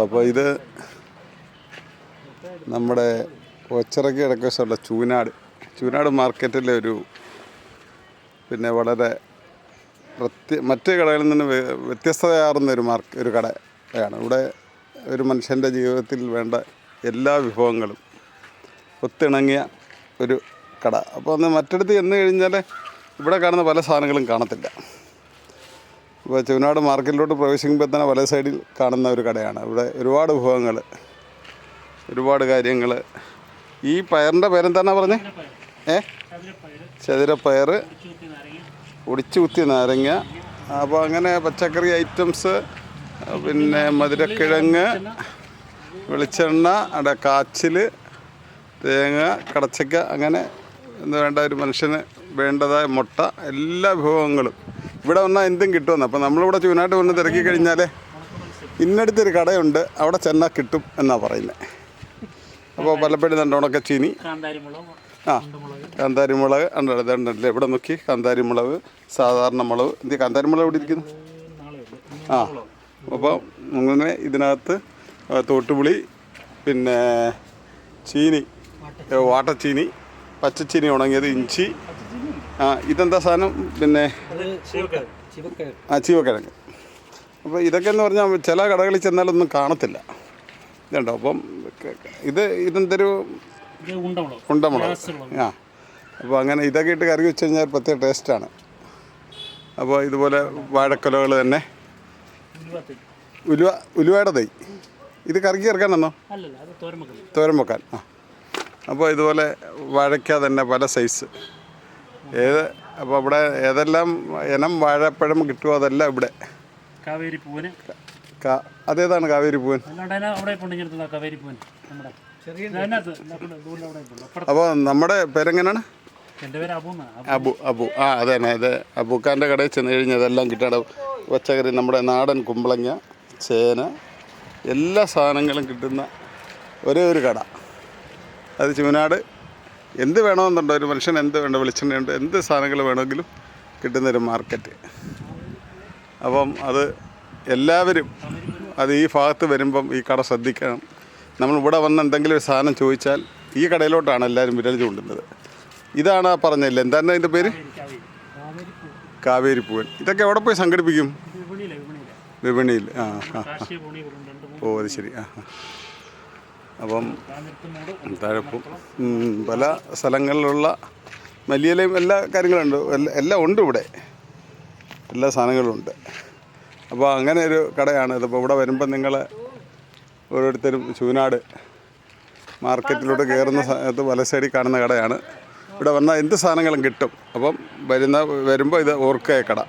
അപ്പോൾ ഇത് നമ്മുടെ ഒച്ചിറക്കി ഇടക്കവശമുള്ള ചൂനാട് മാർക്കറ്റിലെ പിന്നെ വളരെ മറ്റ് കടകളിൽ നിന്ന് വ്യത്യസ്തതയാർന്ന ഒരു കടയാണ്. ഇവിടെ ഒരു മനുഷ്യൻ്റെ ജീവിതത്തിൽ വേണ്ട എല്ലാ വിഭവങ്ങളും ഒത്തിണങ്ങിയ ഒരു കട. അപ്പോൾ ഒന്ന് മറ്റിടത്ത് ചെന്ന് കഴിഞ്ഞാൽ ഇവിടെ കാണുന്ന പല സാധനങ്ങളും കാണത്തില്ല. ഇപ്പോൾ ചൂനാട് മാർക്കറ്റിലോട്ട് പ്രവേശിക്കുമ്പോൾ തന്നെ വല സൈഡിൽ കാണുന്ന ഒരു കടയാണ്. ഇവിടെ ഒരുപാട് വിഭവങ്ങൾ, ഒരുപാട് കാര്യങ്ങൾ. ഈ പയറിൻ്റെ പേരെന്താണ് പറഞ്ഞത്? ചതുരപ്പയർ, ഒടിച്ചു കുത്തിയ നാരങ്ങ. അപ്പോൾ അങ്ങനെ പച്ചക്കറി ഐറ്റംസ്, പിന്നെ മധുരക്കിഴങ്ങ്, വെളിച്ചെണ്ണ, കാച്ചിൽ, തേങ്ങ, കടച്ചക്ക, അങ്ങനെ എന്താ വേണ്ട ഒരു മനുഷ്യന് വേണ്ടതായ മുട്ട, എല്ലാ വിഭവങ്ങളും ഇവിടെ വന്നാൽ എന്തും കിട്ടുമെന്ന്. അപ്പോൾ നമ്മളിവിടെ ചൂനാട്ട് വന്ന് തിരക്കി കഴിഞ്ഞാൽ ഇന്നടുത്തൊരു കടയുണ്ട്, അവിടെ ചെന്നാൽ കിട്ടും എന്നാണ് പറയുന്നത്. അപ്പോൾ പലപ്പോഴും ഉണക്കച്ചീനി, കാന്താരിമുളക് ഉണ്ടല്ലേ, ഇവിടെ നോക്കി കാന്താരിമുളക്, സാധാരണ മുളക്. കാന്താരിമുളക് ഇവിടെ ഇരിക്കുന്നു. അപ്പോൾ അങ്ങനെ ഇതിനകത്ത് തോട്ടുപുളി, പിന്നെ ചീനി, വാട്ടച്ചീനി, പച്ചച്ചീനി ഉണങ്ങിയത്, ഇഞ്ചി, ഇതെന്താ സാധനം, പിന്നെ ചീവക്കിഴങ്ങ്. അപ്പോൾ ഇതൊക്കെ എന്ന് പറഞ്ഞാൽ ചില കടകളിൽ ചെന്നാലൊന്നും കാണത്തില്ല. ഇതുണ്ടോ? അപ്പം ഇതെന്തൊരു ഉണ്ടമുളക്. അപ്പോൾ അങ്ങനെ ഇതൊക്കെ ഇട്ട് കറി വെച്ച് കഴിഞ്ഞാൽ പ്രത്യേക ടേസ്റ്റാണ്. അപ്പോൾ ഇതുപോലെ വാഴക്കൊലകൾ തന്നെ, ഉലുവയുടെ തൈ. ഇത് കറിക്ക് ചേർക്കാനെന്നോ? തോരൻ വെക്കാൻ. അപ്പോൾ ഇതുപോലെ വാഴയ്ക്ക തന്നെ പല സൈസ്. അപ്പോൾ ഇവിടെ ഏതെല്ലാം ഇനം വാഴപ്പഴം കിട്ടുമോ അതെല്ലാം ഇവിടെ. അതേതാണ് കാവേരി പൂവൻ? അപ്പോൾ നമ്മുടെ പേരെങ്ങനെയാണ്? അബു. അതെ തന്നെ. ഇത് അബൂക്കാൻ്റെ കടയിൽ ചെന്ന് കഴിഞ്ഞാൽ ഇതെല്ലാം കിട്ടാതെ പച്ചക്കറി, നമ്മുടെ നാടൻ കുമ്പളങ്ങ, ചേന, എല്ലാ സാധനങ്ങളും കിട്ടുന്ന ഒരേ ഒരു കട. അത് ചൂനാട്. എന്ത് വേണമെന്നുണ്ടോ, ഒരു മനുഷ്യൻ എന്ത് വേണ്ട, വെളിച്ചെണ്ണയുണ്ട്, എന്ത് സാധനങ്ങൾ വേണമെങ്കിലും കിട്ടുന്നൊരു മാർക്കറ്റ്. അപ്പം അത് എല്ലാവരും അത് ഈ ഭാഗത്ത് വരുമ്പം ഈ കട ശ്രദ്ധിക്കണം. നമ്മൾ ഇവിടെ വന്ന് എന്തെങ്കിലും ഒരു സാധനം ചോദിച്ചാൽ ഈ കടയിലോട്ടാണ് എല്ലാവരും വിരൽ ചൂണ്ടുന്നത്. ഇതാണ് പറഞ്ഞില്ല, എന്താണ് അതിൻ്റെ പേര്? കാവേരി പൂവൻ. ഇതൊക്കെ എവിടെ പോയി സംഘടിപ്പിക്കും? വിപണിയിൽ. ഓ അത് ശരി. അപ്പം താഴെപ്പും പല സ്ഥലങ്ങളിലുള്ള മല്ലിയിലയും എല്ലാ കാര്യങ്ങളുണ്ട്, എല്ലാം ഉണ്ട് ഇവിടെ, എല്ലാ സാധനങ്ങളും ഉണ്ട്. അപ്പോൾ അങ്ങനെ ഒരു കടയാണ് ഇതിപ്പോൾ. ഇവിടെ വരുമ്പം നിങ്ങൾ ഓരോരുത്തരും ചൂനാട് മാർക്കറ്റിലോട്ട് കയറുന്ന സമയത്ത് വല സൈഡിൽ കാണുന്ന കടയാണ്. ഇവിടെ വന്നാൽ എന്ത് സാധനങ്ങളും കിട്ടും. അപ്പം വരുമ്പോൾ ഇത് ഓർക്കുക കട.